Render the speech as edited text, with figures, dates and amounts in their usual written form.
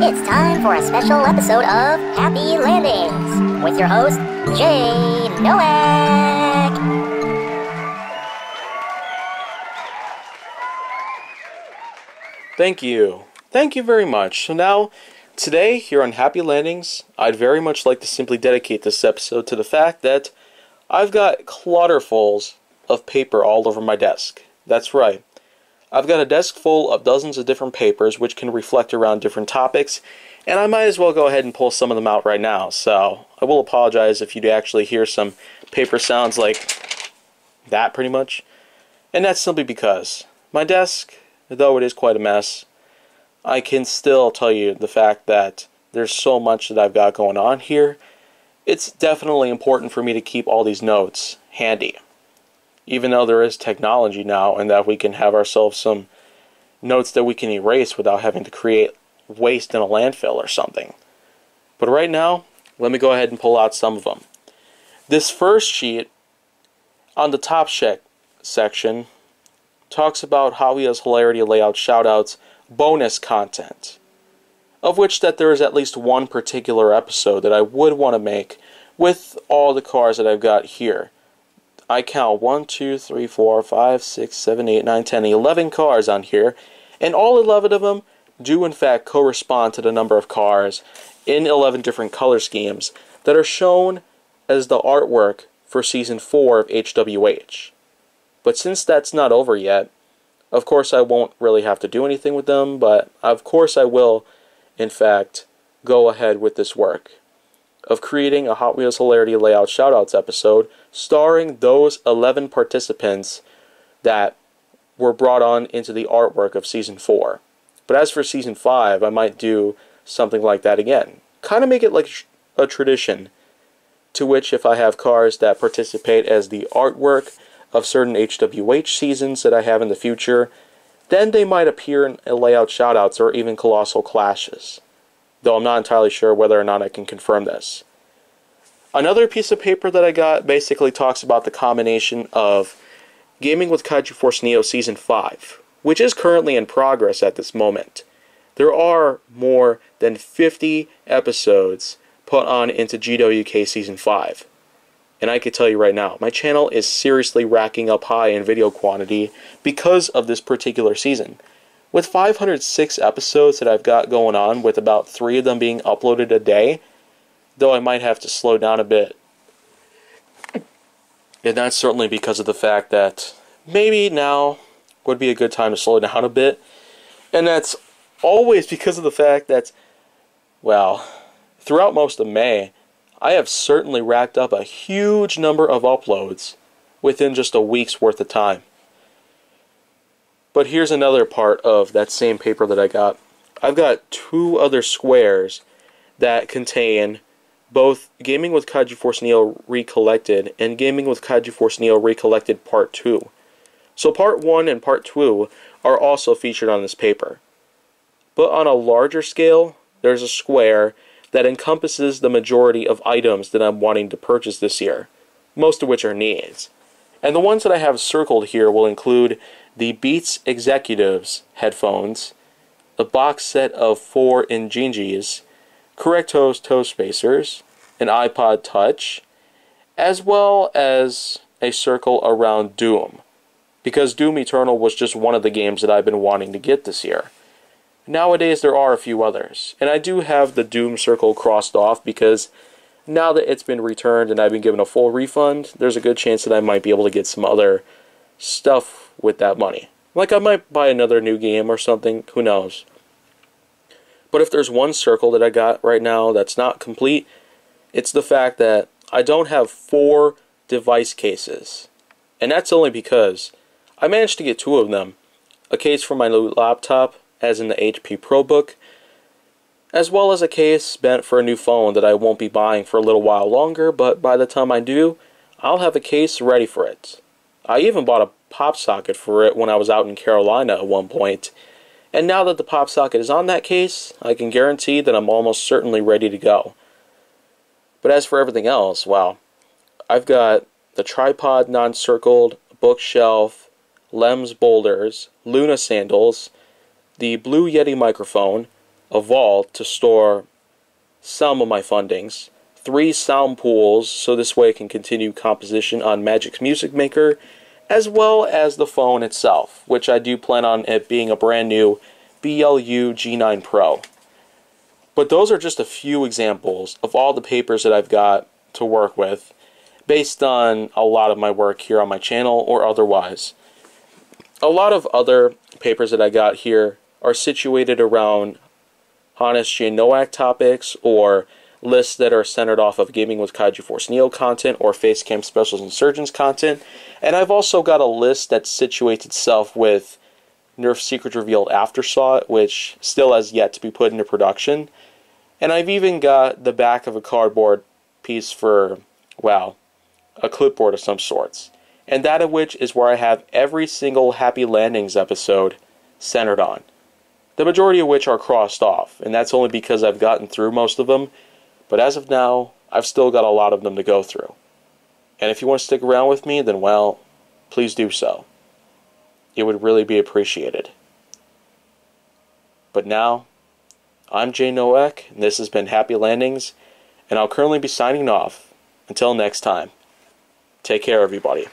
It's time for a special episode of Happy Landings with your host, Jay Nowak. Thank you. Thank you very much. So now, today, here on Happy Landings, I'd very much like to simply dedicate this episode to the fact that I've got clutterfuls of paper all over my desk. That's right. I've got a desk full of dozens of different papers which can reflect around different topics, and I might as well go ahead and pull some of them out right now. So, I will apologize if you do actually hear some paper sounds like that, pretty much. And that's simply because my desk, though it is quite a mess, I can still tell you the fact that there's so much that I've got going on here. It's definitely important for me to keep all these notes handy. Even though there is technology now and that we can have ourselves some notes that we can erase without having to create waste in a landfill or something. But right now, let me go ahead and pull out some of them. This first sheet on the top section talks about how he has hilarity layout shoutouts bonus content, of which that there is at least one particular episode that I would want to make with all the cars that I've got here. I count 1, 2, 3, 4, 5, 6, 7, 8, 9, 10, 11 cars on here, and all 11 of them do in fact correspond to the number of cars in 11 different color schemes that are shown as the artwork for Season 4 of HWH. But since that's not over yet, of course I won't really have to do anything with them, but of course I will, in fact, go ahead with this work of creating a Hot Wheels Hilarity Layout Shoutouts episode starring those 11 participants that were brought on into the artwork of Season 4. But as for Season 5, I might do something like that again. Kind of make it like a tradition, to which if I have cars that participate as the artwork of certain HWH seasons that I have in the future, then they might appear in layout shoutouts or even colossal clashes, though I'm not entirely sure whether or not I can confirm this. Another piece of paper that I got basically talks about the combination of Gaming with Kaiju Force Neo Season 5, which is currently in progress at this moment. There are more than 50 episodes put on into GWK Season 5. And I can tell you right now, my channel is seriously racking up high in video quantity because of this particular season. With 506 episodes that I've got going on, with about 3 of them being uploaded a day, though I might have to slow down a bit. And that's certainly because of the fact that maybe now would be a good time to slow down a bit. And that's always because of the fact that, well, throughout most of May, I have certainly racked up a huge number of uploads within just a week's worth of time. But here's another part of that same paper that I got. I've got 2 other squares that contain both Gaming with Kaiju Force Neo Recollected and Gaming with Kaiju Force Neo Recollected Part 2. So Part 1 and Part 2 are also featured on this paper. But on a larger scale, there's a square that encompasses the majority of items that I'm wanting to purchase this year, most of which are needs. And the ones that I have circled here will include the Beats Executives headphones, a box set of 4 Injinjis, Correctos toe spacers, an iPod Touch, as well as a circle around Doom, because Doom Eternal was just one of the games that I've been wanting to get this year. Nowadays there are a few others, and I do have the Doom circle crossed off because now that it's been returned and I've been given a full refund, there's a good chance that I might be able to get some other stuff with that money. Like I might buy another new game or something, who knows. But if there's one circle that I got right now that's not complete, it's the fact that I don't have 4 device cases. And that's only because I managed to get 2 of them. A case for my new laptop, as in the HP ProBook, as well as a case meant for a new phone that I won't be buying for a little while longer, but by the time I do, I'll have a case ready for it. I even bought a pop socket for it when I was out in Carolina at one point, and now that the pop socket is on that case, I can guarantee that I'm almost certainly ready to go. But as for everything else, well, I've got the tripod non-circled, bookshelf, Lems boulders, Luna sandals, the Blue Yeti microphone, a vault to store some of my fundings, 3 sound pools, so this way I can continue composition on Magic's Music Maker, as well as the phone itself, which I do plan on it being a brand new BLU G9 Pro. But those are just a few examples of all the papers that I've got to work with, based on a lot of my work here on my channel or otherwise. A lot of other papers that I got here are situated around Honest J. Nowak topics, or lists that are centered off of Gaming with Kaiju Force Neo content or Facecam Specials and Surgeons content. And I've also got a list that situates itself with Nerf Secrets Revealed Aftersought, which still has yet to be put into production. And I've even got the back of a cardboard piece for, well, a clipboard of some sorts. And that of which is where I have every single Happy Landings episode centered on. The majority of which are crossed off, and that's only because I've gotten through most of them. But as of now, I've still got a lot of them to go through. And if you want to stick around with me, then well, please do so. It would really be appreciated. But now, I'm Jay Nowak, and this has been Happy Landings, and I'll currently be signing off. Until next time, take care everybody.